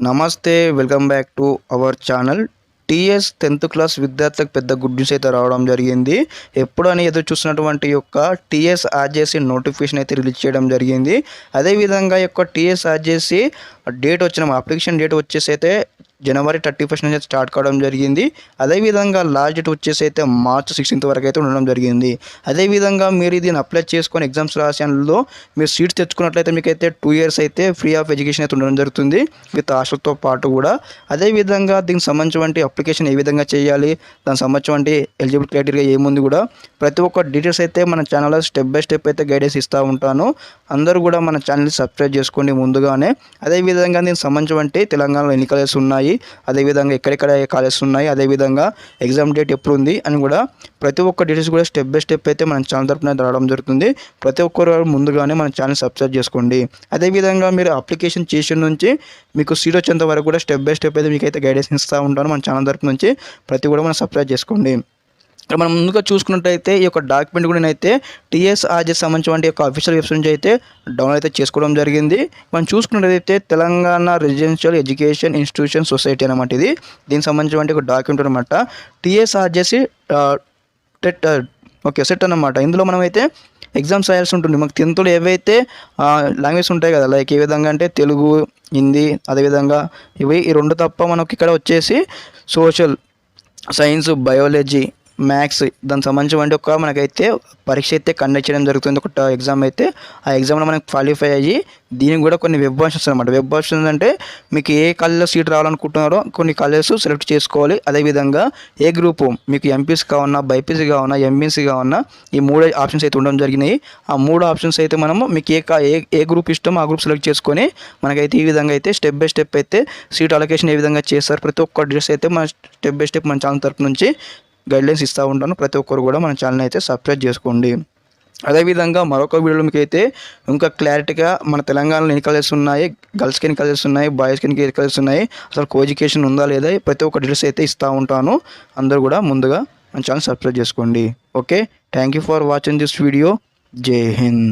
నమస్తే, welcome back to our channel. TS 10th class విద్యార్థులకు పెద్ద గుడ్ న్యూస్ అయితే రావడం జరిగింది. ఎప్పుడని ఎదురు చూసినటువంటి యొక్క టీఎస్ ఆర్జేసీ నోటిఫికేషన్ అయితే రిలీజ్ చేయడం జరిగింది. అదేవిధంగా యొక్క టీఎస్ ఆర్జేసీ డేట్ వచ్చిన అప్లికేషన్ డేట్ వచ్చేసి అయితే జనవరి 31 నుంచి స్టార్ట్ కావడం జరిగింది. అదేవిధంగా లాస్ట్ డేట్ వచ్చేసి అయితే మార్చ్ 16 వరకు అయితే ఉండడం జరిగింది. అదేవిధంగా మీరు దీన్ని అప్లై చేసుకొని ఎగ్జామ్స్ రాసేలో మీరు సీట్స్ తెచ్చుకున్నట్లయితే మీకు అయితే 2 years అయితే ఫ్రీ ఆఫ్ ఎడ్యుకేషన్ అయితే ఉండడం జరుగుతుంది విత్ హాస్టల్తో పాటు కూడా. అదేవిధంగా దీనికి సంబంధించిన అప్లికేషన్ ఏ విధంగా చేయాలి, దానికి సంబంధించిన ఎలిజిబుల్ క్రైటీరియా ఏముంది కూడా ప్రతి ఒక్క డీటెయిల్స్ అయితే మన ఛానల్లో స్టెప్ బై స్టెప్ అయితే గైడెన్స్ ఇస్తూ ఉంటాను. అందరూ కూడా మన ఛానల్ని సబ్స్క్రైబ్ చేసుకోండి ముందుగానే. అదేవిధంగా దీనికి సంబంధించిన తెలంగాణలో ఎన్ని కాలేజెస్ ఉన్నాయి, అదేవిధంగా ఎక్కడెక్కడ కాలేజెస్ ఉన్నాయి, అదేవిధంగా ఎగ్జామ్ డేట్ ఎప్పుడు ఉంది అని కూడా ప్రతి ఒక్క డీటెయిల్స్ కూడా స్టెప్ బై స్టెప్ అయితే మన ఛానల్ తరపున రావడం జరుగుతుంది. ప్రతి ఒక్కరు ముందుగానే మన ఛానల్ సబ్స్క్రైబ్ చేసుకోండి. అదేవిధంగా మీరు అప్లికేషన్ చేసిన నుంచి మీకు సీట్ వచ్చేంత వరకు కూడా స్టెప్ బై స్టెప్ అయితే మీకు అయితే గైడెన్స్ ఇస్తూ ఉంటాను మన ఛానల్ తరపు నుంచి. ప్రతి కూడా మనం సబ్స్క్రైబ్ చేసుకోండి. మనం ముందుగా చూసుకున్నట్టయితే ఈ యొక్క డాక్యుమెంట్ కూడా నేనైతే టీఎస్ఆర్జేకి సంబంధించిన యొక్క అఫీషియల్ వెబ్సైట్ నుంచి అయితే డౌన్లోడ్ అయితే చేసుకోవడం జరిగింది. మనం చూసుకున్నట్టయితే Telangana residential education institution society అనమాట. ఇది దీనికి సంబంధించిన ఒక డాక్యుమెంట్ అనమాట. టీఎస్ఆర్జేసి సెట్ అనమాట. ఇందులో మనమైతే ఎగ్జామ్స్ రాయాల్సి ఉంటుంది. మనకు 10thలో ఏవైతే లాంగ్వేజ్ ఉంటాయి కదా, లైక్ ఏ విధంగా అంటే తెలుగు, హిందీ, అదేవిధంగా ఈ రెండు తప్ప మనకి ఇక్కడ వచ్చేసి సోషల్ సైన్స్, బయాలజీ, మ్యాథ్స్ దానికి సంబంధించిన ఒక మనకైతే పరీక్ష అయితే కండక్ట్ చేయడం జరుగుతుంది. ఒక ఎగ్జామ్ అయితే ఆ ఎగ్జామ్లో మనకు క్వాలిఫై అయ్యి దీనికి కూడా కొన్ని వెబ్ ఆప్షన్స్ అనమాట. వెబ్ ఆప్షన్స్ అంటే మీకు ఏ కాలేజ్లో సీట్ రావాలనుకుంటున్నారో కొన్ని కాలేజెస్ సెలెక్ట్ చేసుకోవాలి. అదేవిధంగా ఏ గ్రూపు మీకు ఎంపీసీ కావన్నా, బైపీసీ కావన్నా, ఎంఈసీ కావన్నా ఈ 3 ఆప్షన్స్ అయితే ఉండడం జరిగినాయి. ఆ 3 ఆప్షన్స్ అయితే మనము మీకు ఏ గ్రూప్ ఇష్టమో ఆ గ్రూప్ సెలెక్ట్ చేసుకొని మనకైతే ఈ విధంగా అయితే స్టెప్ బై స్టెప్ అయితే సీట్ అలొకేషన్ ఏ విధంగా చేస్తారు ప్రతి ఒక్క డీటెయిల్స్ అయితే మన స్టెప్ బై స్టెప్ మన ఛానల్ తరపు నుంచి గైడ్లైన్స్ ఇస్తూ ఉంటాను. ప్రతి ఒక్కరు కూడా మన ఛానల్ అయితే సబ్స్క్రైబ్ చేసుకోండి. అదేవిధంగా మరొక వీడియోలో మీకు అయితే ఇంకా క్లారిటీగా మన తెలంగాణలో ఎన్ని కాలేజెస్ ఉన్నాయి, గర్ల్స్కి ఎన్ని కాలేజెస్ ఉన్నాయి, బాయ్స్కి ఎన్ని కాలేజెస్ ఉన్నాయి, అసలు కో ఎడ్యుకేషన్ ఉందా లేదా, ప్రతి ఒక్క డీటెయిల్స్ అయితే ఇస్తూ ఉంటాను. అందరూ కూడా ముందుగా మన ఛానల్ సబ్స్క్రైబ్ చేసుకోండి. Okay, thank you for watching this video. జై హింద్.